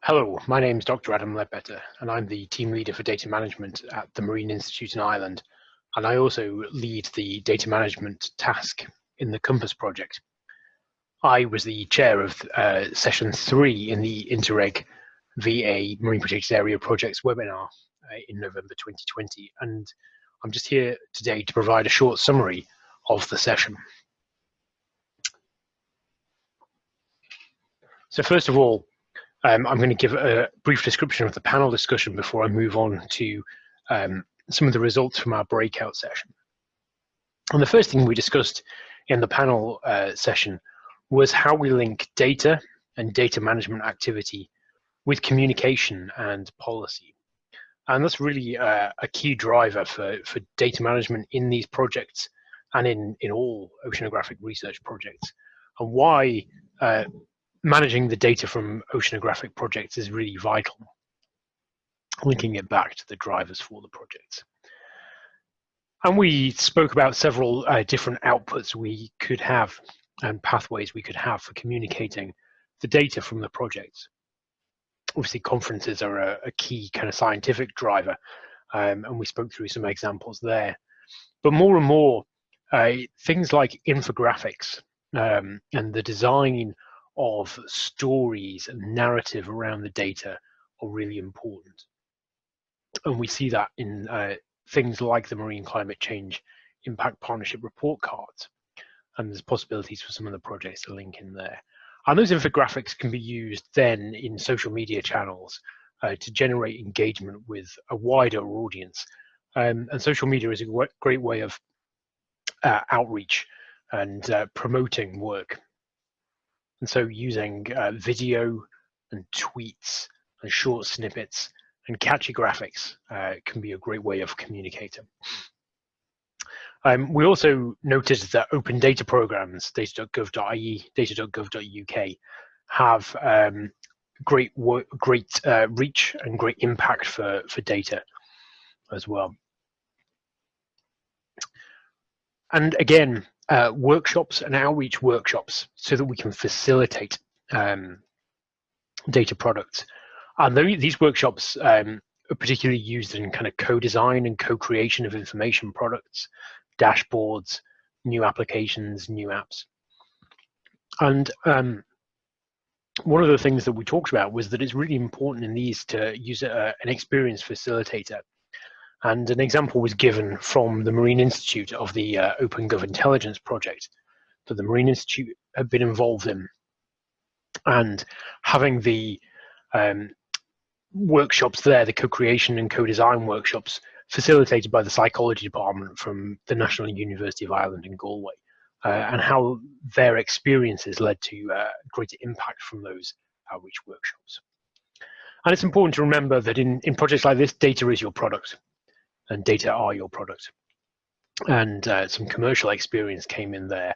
Hello, my name is Dr. Adam Ledbetter, and I'm the team leader for data management at the Marine Institute in Ireland, and I also lead the data management task in the Compass project. I was the chair of session 3 in the INTERREG VA Marine Protected Area Projects webinar in November 2020, and I'm just here today to provide a short summary of the session. So first of all, I'm going to give a brief description of the panel discussion before I move on to some of the results from our breakout session. And the first thing we discussed in the panel session was how we link data and data management activity with communication and policy. And that's really a key driver for data management in these projects and in all oceanographic research projects, and why managing the data from oceanographic projects is really vital, linking it back to the drivers for the projects. And we spoke about several different outputs we could have and pathways we could have for communicating the data from the projects. Obviously, conferences are a key kind of scientific driver, and we spoke through some examples there. But more and more, things like infographics and the design of stories and narrative around the data are really important. And we see that in things like the Marine Climate Change Impact Partnership report cards. And there's possibilities for some of the projects to link in there. And those infographics can be used then in social media channels to generate engagement with a wider audience. And social media is a great way of outreach and promoting work. And so using video and tweets and short snippets and catchy graphics can be a great way of communicating. We also noticed that open data programs, data.gov.ie, data.gov.uk, have great reach and great impact for data as well. And again, workshops and outreach workshops so that we can facilitate data products. And these workshops are particularly used in kind of co-design and co-creation of information products, dashboards, new applications, new apps. And one of the things that we talked about was that it's really important in these to use an experienced facilitator. And an example was given from the Marine Institute of the Open Gov Intelligence project that the Marine Institute had been involved in. And having the workshops there, the co-creation and co-design workshops, facilitated by the psychology department from the National University of Ireland in Galway, and how their experiences led to greater impact from those outreach workshops. And it's important to remember that in projects like this, data is your product, and data are your product. And some commercial experience came in there,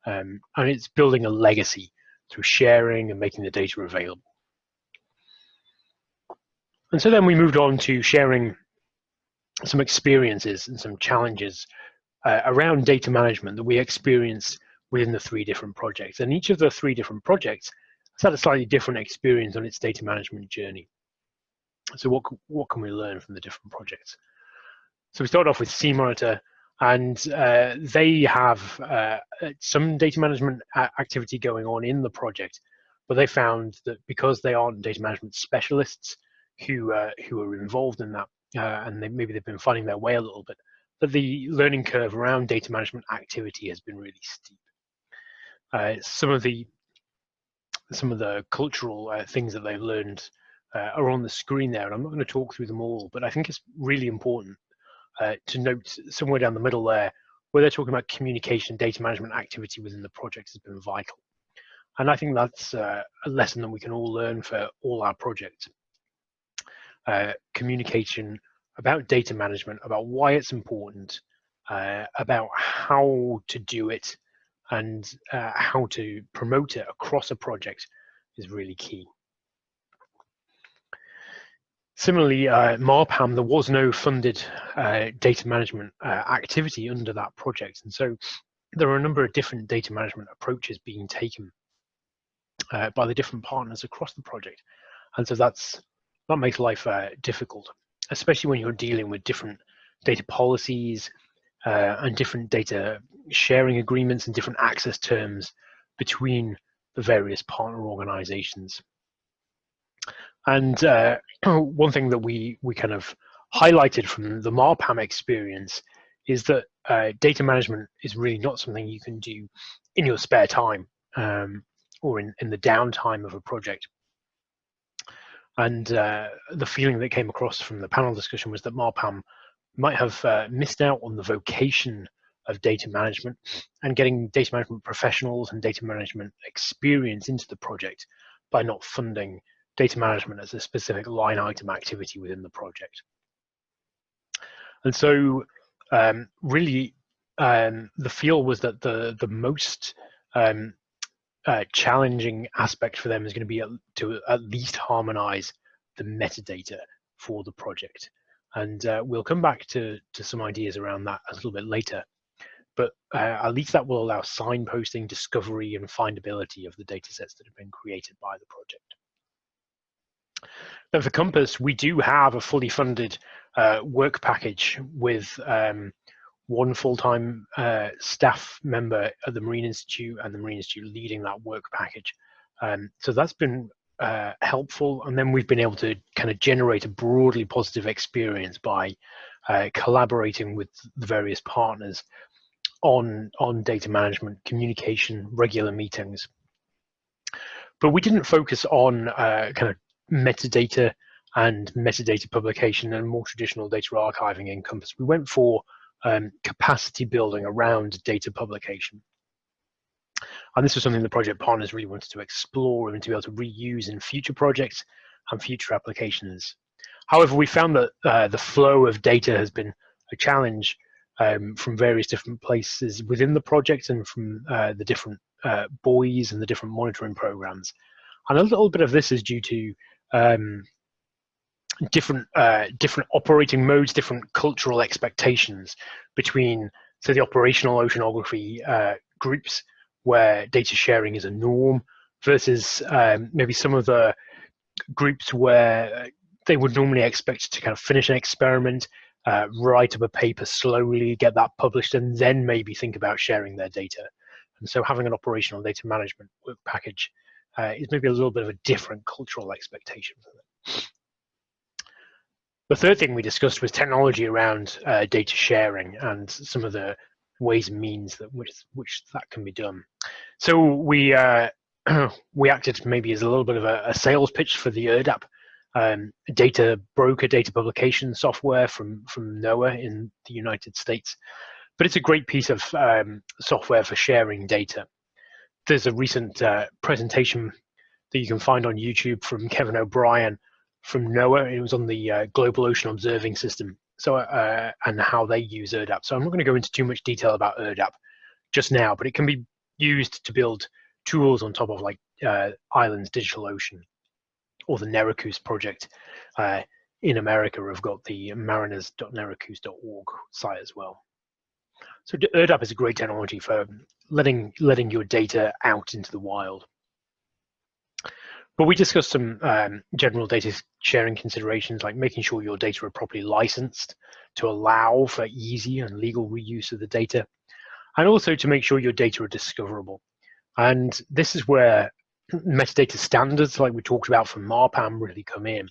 and it's building a legacy through sharing and making the data available. And so then we moved on to sharing some experiences and some challenges around data management that we experienced within the 3 different projects. And each of the 3 different projects has had a slightly different experience on its data management journey. So what can we learn from the different projects? So we start off with SeaMonitor, and they have some data management activity going on in the project, but they found that because they aren't data management specialists who are involved in that, and maybe they've been finding their way a little bit, that the learning curve around data management activity has been really steep. Some of the cultural things that they've learned are on the screen there, and I'm not going to talk through them all, but I think it's really important to note somewhere down the middle there, where they're talking about communication, data management activity within the project has been vital. And I think that's a lesson that we can all learn for all our projects. Communication about data management, about why it's important, about how to do it, and how to promote it across a project is really key. Similarly, MarPAMM, there was no funded data management activity under that project. And so there are a number of different data management approaches being taken by the different partners across the project. And so that makes life difficult, especially when you're dealing with different data policies and different data sharing agreements and different access terms between the various partner organizations. And one thing that we kind of highlighted from the MarPAMM experience is that data management is really not something you can do in your spare time or in the downtime of a project. And the feeling that came across from the panel discussion was that MarPAMM might have missed out on the vocation of data management and getting data management professionals and data management experience into the project by not funding data management as a specific line item activity within the project. And so really the feel was that the most challenging aspect for them is going to be to at least harmonize the metadata for the project. And we'll come back to some ideas around that a little bit later. But at least that will allow signposting, discovery, and findability of the data sets that have been created by the project. But for Compass, we do have a fully funded work package with one full-time staff member at the Marine Institute and the Marine Institute leading that work package. So that's been helpful. And then we've been able to kind of generate a broadly positive experience by collaborating with the various partners on data management, communication, regular meetings. But we didn't focus on kind of metadata and metadata publication and more traditional data archiving in Compass. We went for capacity building around data publication. And this was something the project partners really wanted to explore and to be able to reuse in future projects and future applications. However, we found that the flow of data has been a challenge from various different places within the project and from the different buoys and the different monitoring programs. And a little bit of this is due to different operating modes, different cultural expectations between, so the operational oceanography groups where data sharing is a norm versus maybe some of the groups where they would normally expect to kind of finish an experiment, write up a paper slowly, get that published, and then maybe think about sharing their data. And so having an operational data management work package is maybe a little bit of a different cultural expectation for them. The third thing we discussed was technology around data sharing and some of the ways and means that which that can be done. So we we acted maybe as a little bit of a sales pitch for the ERDAP data broker, data publication software from NOAA in the United States. But it's a great piece of software for sharing data. There's a recent presentation that you can find on YouTube from Kevin O'Brien from NOAA. It was on the Global Ocean Observing System, so and how they use ERDAP. So I'm not going to go into too much detail about ERDAP just now, but it can be used to build tools on top of like Islands Digital Ocean, or the Neracus project in America have got the mariners.neracus.org site as well. So ERDAP is a great technology for letting your data out into the wild. But we discussed some general data sharing considerations, like making sure your data are properly licensed to allow for easy and legal reuse of the data, and also to make sure your data are discoverable. And this is where metadata standards, like we talked about from MarPAMM, really come in.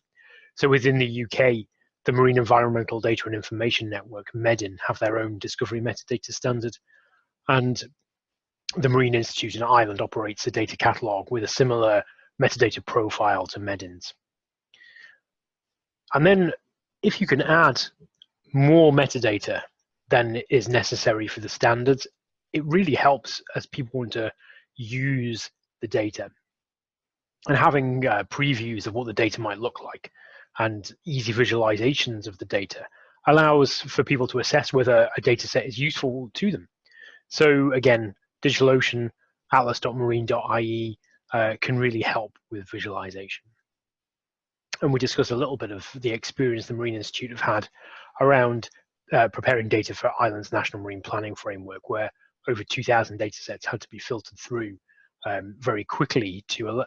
So within the UK, the Marine Environmental Data and Information Network, MEDIN, have their own discovery metadata standard. And the Marine Institute in Ireland operates a data catalog with a similar metadata profile to MEDIN's. And then if you can add more metadata than is necessary for the standards, it really helps as people want to use the data. And having previews of what the data might look like and easy visualizations of the data allows for people to assess whether a data set is useful to them. So again, DigitalOcean, atlas.marine.ie can really help with visualization. And we discussed a little bit of the experience the Marine Institute have had around preparing data for Ireland's National Marine Planning Framework, where over 2,000 data sets had to be filtered through very quickly to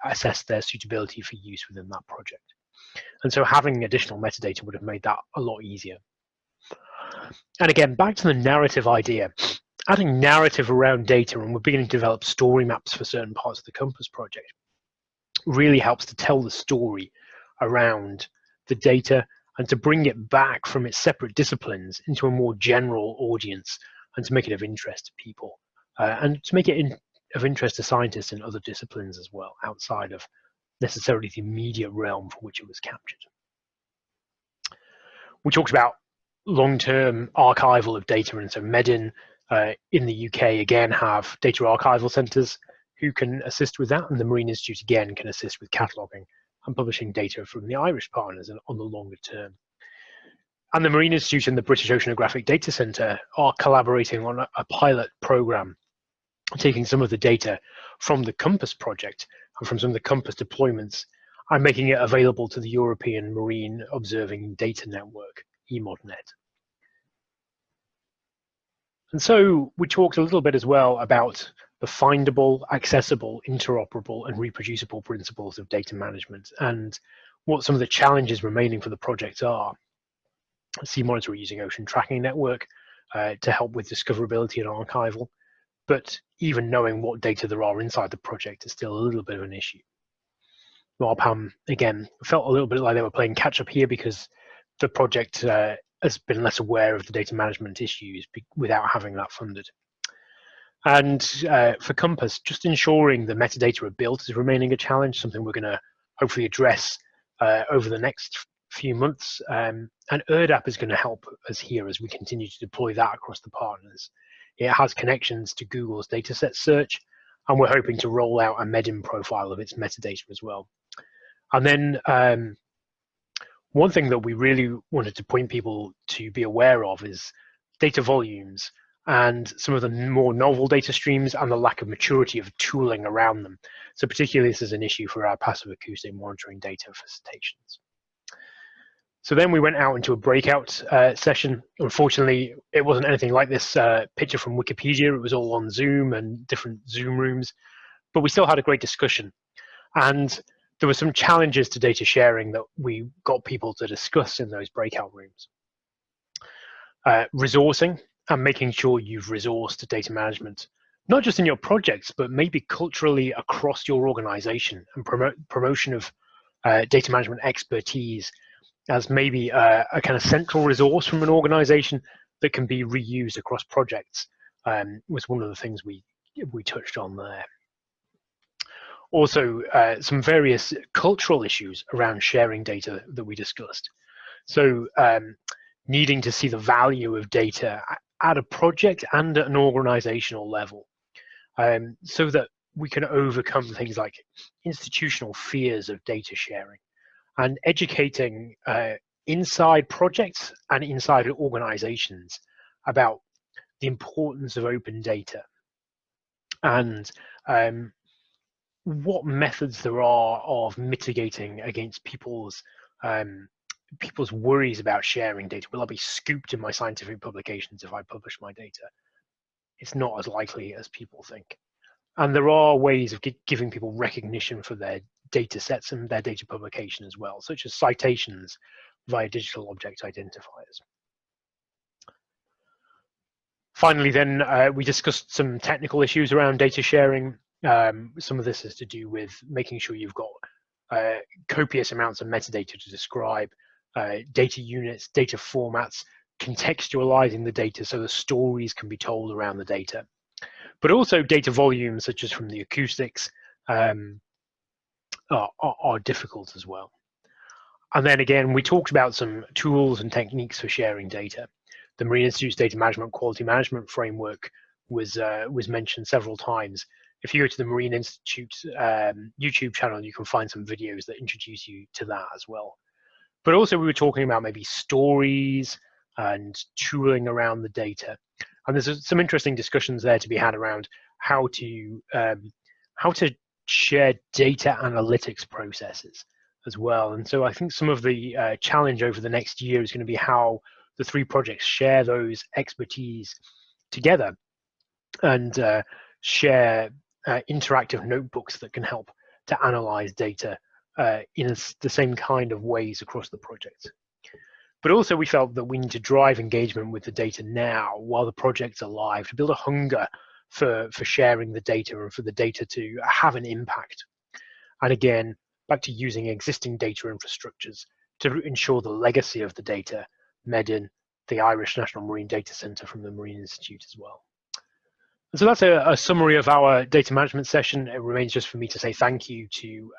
assess their suitability for use within that project. And so having additional metadata would have made that a lot easier. And again, back to the narrative idea, adding narrative around data, and we're beginning to develop story maps for certain parts of the Compass project, really helps to tell the story around the data and to bring it back from its separate disciplines into a more general audience and to make it of interest to people and to make it of interest to scientists in other disciplines as well, outside of necessarily the immediate realm for which it was captured. We talked about long-term archival of data, and so MEDIN in the UK again have data archival centres who can assist with that, and the Marine Institute again can assist with cataloguing and publishing data from the Irish partners on the longer term. And the Marine Institute and the British Oceanographic Data Centre are collaborating on a pilot programme, taking some of the data from the Compass project and from some of the Compass deployments and making it available to the European Marine Observing Data Network, EMODNet. And so we talked a little bit as well about the findable, accessible, interoperable, and reproducible principles of data management and what some of the challenges remaining for the project are. SeaMonitor are using Ocean Tracking Network to help with discoverability and archival, but even knowing what data there are inside the project is still a little bit of an issue. MarPAMM, again, felt a little bit like they were playing catch up here because the project has been less aware of the data management issues without having that funded. And for Compass, just ensuring the metadata are built is remaining a challenge, something we're going to hopefully address over the next few months. And ERDAP is going to help us here as we continue to deploy that across the partners. It has connections to Google's dataset search, and we're hoping to roll out a MEDIN profile of its metadata as well. And then one thing that we really wanted to point people to be aware of is data volumes and some of the more novel data streams and the lack of maturity of tooling around them. So particularly this is an issue for our passive acoustic monitoring data for cetaceans. So then we went out into a breakout session. Unfortunately, it wasn't anything like this picture from Wikipedia. It was all on Zoom and different Zoom rooms, but we still had a great discussion. And there were some challenges to data sharing that we got people to discuss in those breakout rooms. Resourcing and making sure you've resourced data management, not just in your projects, but maybe culturally across your organization, and promotion of data management expertise as maybe a kind of central resource from an organization that can be reused across projects was one of the things we touched on there. Also, some various cultural issues around sharing data that we discussed. So needing to see the value of data at a project and at an organizational level so that we can overcome things like institutional fears of data sharing and educating inside projects and inside organizations about the importance of open data and what methods there are of mitigating against people's worries about sharing data. Will I be scooped in my scientific publications if I publish my data? It's not as likely as people think. And there are ways of giving people recognition for their data sets and their data publication as well, such as citations via digital object identifiers. Finally, then, we discussed some technical issues around data sharing. Some of this is to do with making sure you've got copious amounts of metadata to describe data units, data formats, contextualizing the data so the stories can be told around the data. But also data volumes, such as from the acoustics, are difficult as well. And then again, we talked about some tools and techniques for sharing data. The Marine Institute's data management quality management framework was mentioned several times. If you go to the Marine Institute YouTube channel, you can find some videos that introduce you to that as well. But also we were talking about maybe stories and tooling around the data. And there's some interesting discussions there to be had around how to share data analytics processes as well. And so I think some of the challenge over the next year is going to be how the three projects share those expertise together and share interactive notebooks that can help to analyze data in the same kind of ways across the project. But also we felt that we need to drive engagement with the data now while the project's alive, to build a hunger for sharing the data and for the data to have an impact. And again, back to using existing data infrastructures to ensure the legacy of the data, MEDIN, the Irish National Marine Data Centre from the Marine Institute as well. And so that's a summary of our data management session. It remains just for me to say thank you to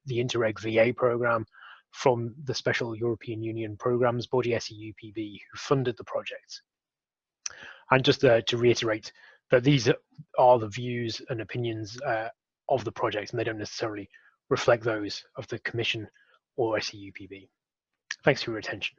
the INTERREG VA programme from the Special European Union Programmes Body, SEUPB, who funded the project. And just to reiterate that these are the views and opinions of the project, and they don't necessarily reflect those of the Commission or SEUPB. Thanks for your attention.